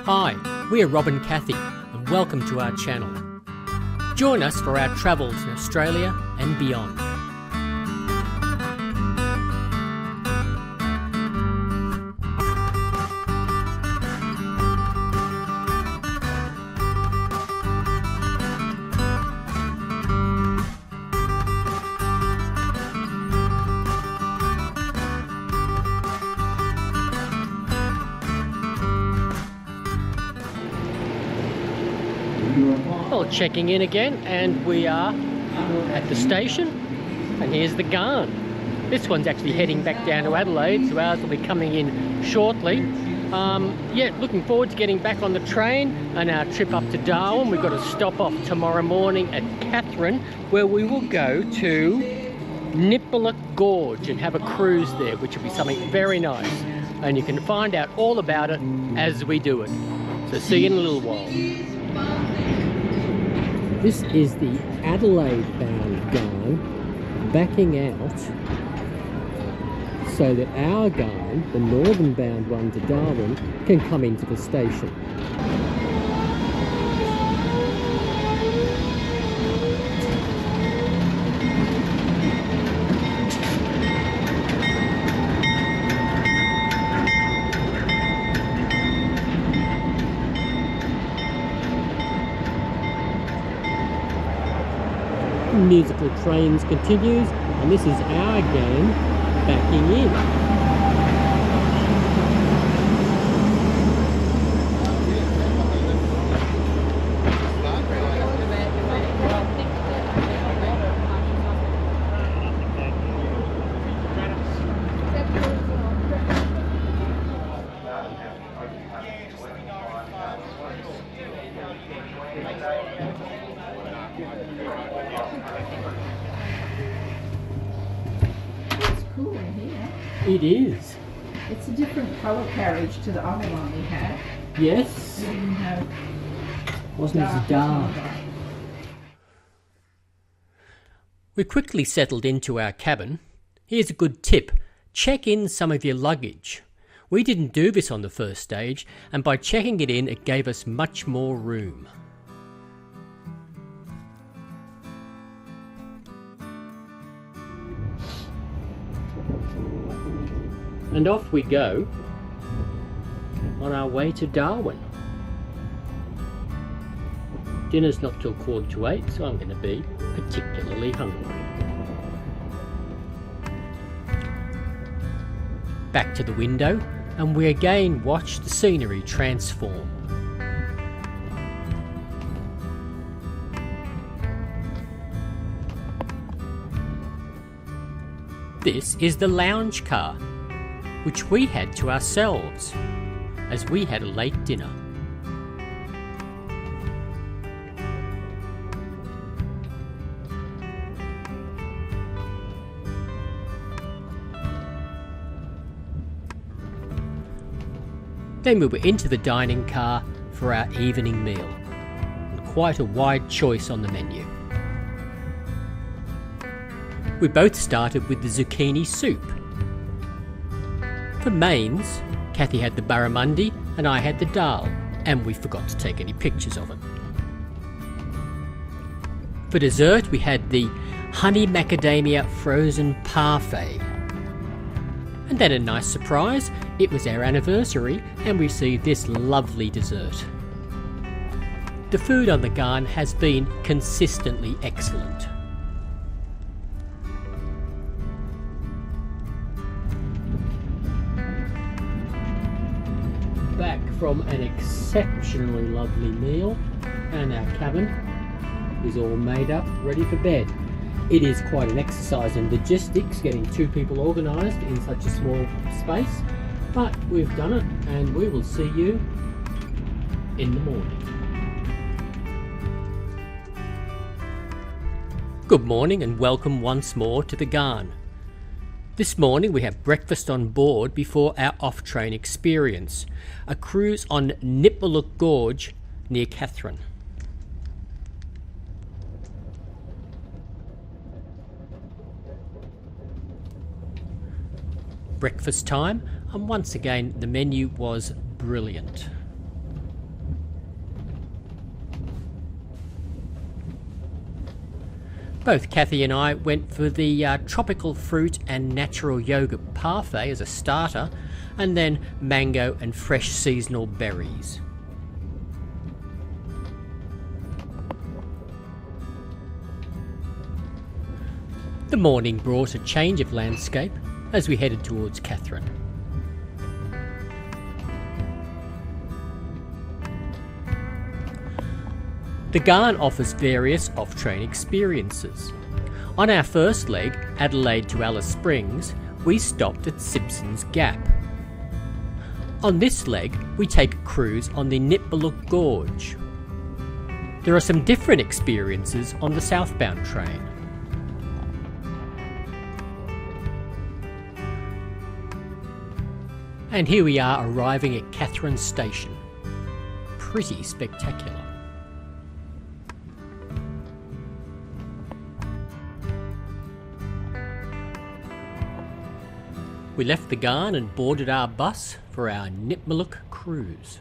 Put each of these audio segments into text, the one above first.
Hi, we are Rob and Kathy, and welcome to our channel. Join us for our travels in Australia and beyond. Well, checking in again, and we are at the station, and here's the Ghan. This one's actually heading back down to Adelaide, so ours will be coming in shortly. Yeah, looking forward to getting back on the train and our trip up to Darwin. We've got to stop off tomorrow morning at Katherine, where we will go to Nitmuluk Gorge and have a cruise there, which will be something very nice. And you can find out all about it as we do it. So see you in a little while. This is the Adelaide-bound Ghan backing out so that our Ghan, the northern-bound one to Darwin, can come into the station. Musical Trains continues, and this is our Ghan backing in. Cool in here. It is. It's a different colour carriage to the other one we had. Yes. We didn't have Wasn't as dark. We quickly settled into our cabin. Here's a good tip. Check in some of your luggage. We didn't do this on the first stage, and by checking it in, it gave us much more room. And off we go on our way to Darwin. Dinner's not till 7:45, so I'm going to be particularly hungry. Back to the window, and we again watch the scenery transform. This is the lounge car, which we had to ourselves, as we had a late dinner. Then we were into the dining car for our evening meal, and quite a wide choice on the menu. We both started with the zucchini soup. For mains, Kathy had the barramundi and I had the dal, and we forgot to take any pictures of it. For dessert, we had the honey macadamia frozen parfait. And then a nice surprise, it was our anniversary and we received this lovely dessert. The food on the Ghan has been consistently excellent. Back from an exceptionally lovely meal, and our cabin is all made up, ready for bed. It is quite an exercise in logistics getting two people organised in such a small space, but we've done it, and we will see you in the morning. Good morning and welcome once more to the Ghan. This morning we have breakfast on board before our off-train experience, a cruise on Nitmuluk Gorge near Katherine. Breakfast time, and once again the menu was brilliant. Both Kathy and I went for the tropical fruit and natural yogurt parfait as a starter, and then mango and fresh seasonal berries. The morning brought a change of landscape as we headed towards Katherine. The Ghan offers various off-train experiences. On our first leg, Adelaide to Alice Springs, we stopped at Simpson's Gap. On this leg, we take a cruise on the Nitmuluk Gorge. There are some different experiences on the southbound train. And here we are arriving at Katherine Station. Pretty spectacular. We left the Ghan and boarded our bus for our Nitmuluk cruise.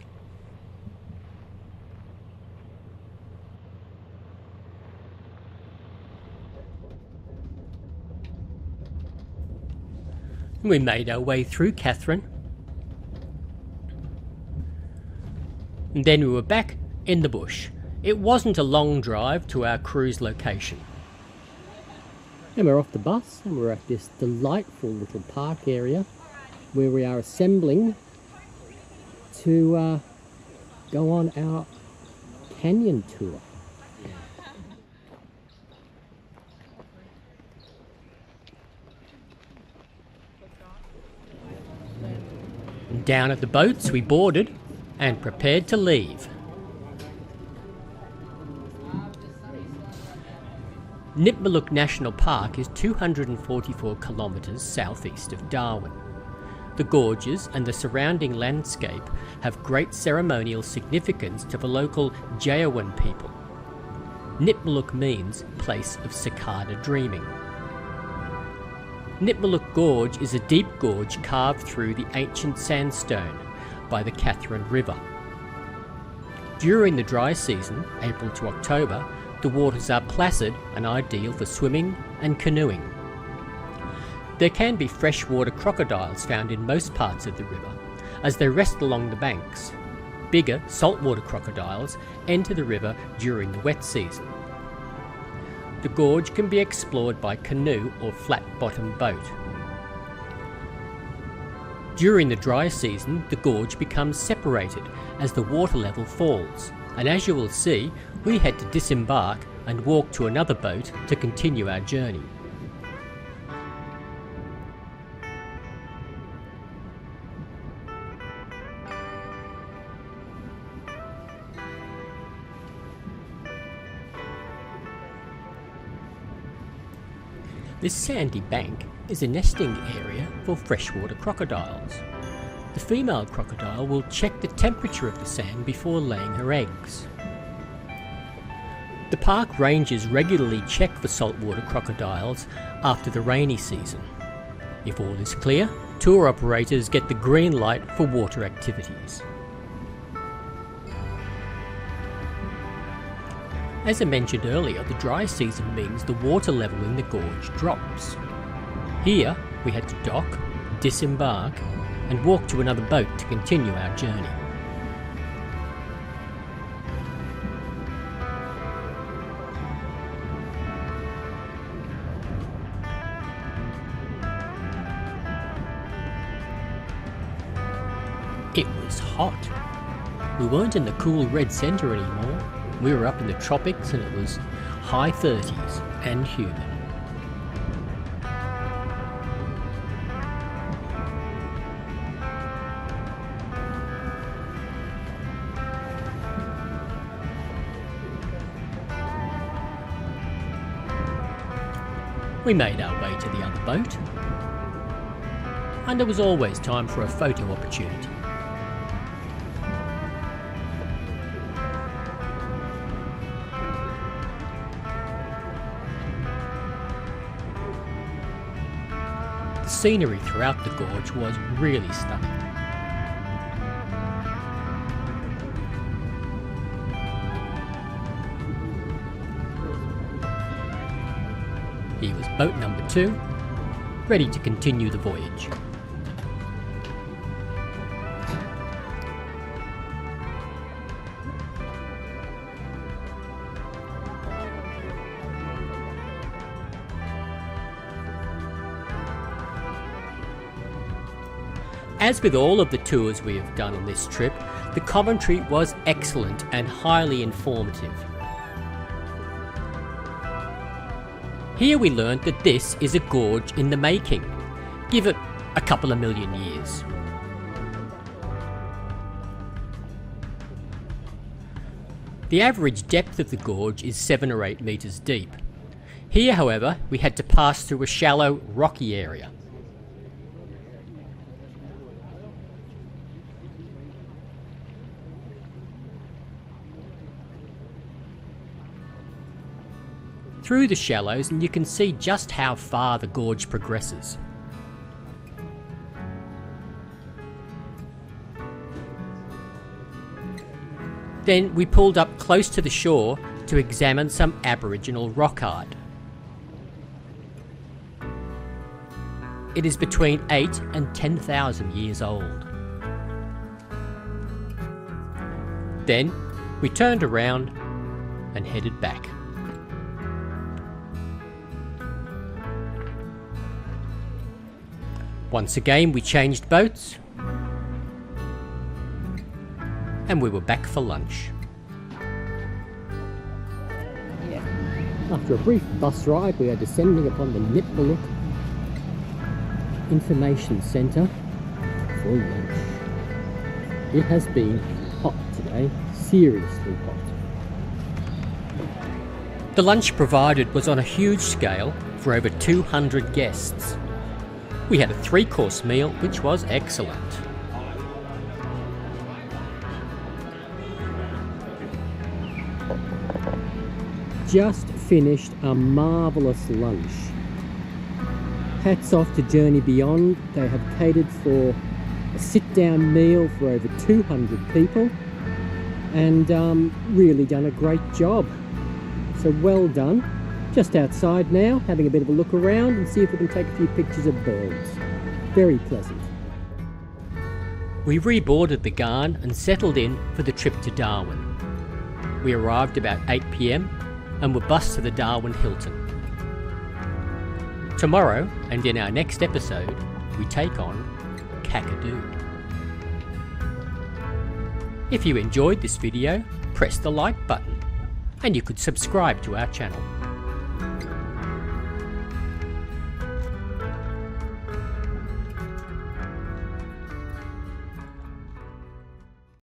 We made our way through Katherine. And then we were back in the bush. It wasn't a long drive to our cruise location. And we're off the bus and we're at this delightful little park area where we are assembling to go on our canyon tour. Down at the boats we boarded and prepared to leave. Nitmuluk National Park is 244 kilometres southeast of Darwin. The gorges and the surrounding landscape have great ceremonial significance to the local Jayawan people. Nitmuluk means place of cicada dreaming. Nitmuluk Gorge is a deep gorge carved through the ancient sandstone by the Katherine River. During the dry season, April to October, the waters are placid and ideal for swimming and canoeing. There can be freshwater crocodiles found in most parts of the river, as they rest along the banks. Bigger saltwater crocodiles enter the river during the wet season. The gorge can be explored by canoe or flat-bottom boat. During the dry season, the gorge becomes separated as the water level falls, and as you will see, we had to disembark and walk to another boat to continue our journey. This sandy bank is a nesting area for freshwater crocodiles. The female crocodile will check the temperature of the sand before laying her eggs. The park rangers regularly check for saltwater crocodiles after the rainy season. If all is clear, tour operators get the green light for water activities. As I mentioned earlier, the dry season means the water level in the gorge drops. Here, we had to dock, disembark, and walk to another boat to continue our journey. It was hot. We weren't in the cool red centre anymore. We were up in the tropics and it was high 30s and humid. We made our way to the other boat, and there was always time for a photo opportunity. The scenery throughout the gorge was really stunning. boat number 2, ready to continue the voyage. As with all of the tours we have done on this trip, the commentary was excellent and highly informative. Here we learned that this is a gorge in the making. Give it a couple of million years. The average depth of the gorge is 7 or 8 metres deep. Here, however, we had to pass through a shallow, rocky area. Through the shallows, and you can see just how far the gorge progresses. Then we pulled up close to the shore to examine some Aboriginal rock art. It is between 8 and 10,000 years old. Then we turned around and headed back. Once again we changed boats and we were back for lunch. After a brief bus ride, we are descending upon the Nitmuluk Information Centre for lunch. It has been hot today, seriously hot. The lunch provided was on a huge scale for over 200 guests. We had a 3-course meal, which was excellent. Just finished a marvellous lunch. Hats off to Journey Beyond. They have catered for a sit-down meal for over 200 people and really done a great job. So well done. Just outside now, having a bit of a look around and see if we can take a few pictures of birds. Very pleasant. We reboarded the Ghan and settled in for the trip to Darwin. We arrived about 8 PM and were bussed to the Darwin Hilton. Tomorrow, and in our next episode, we take on Kakadu. If you enjoyed this video, press the like button, and you could subscribe to our channel.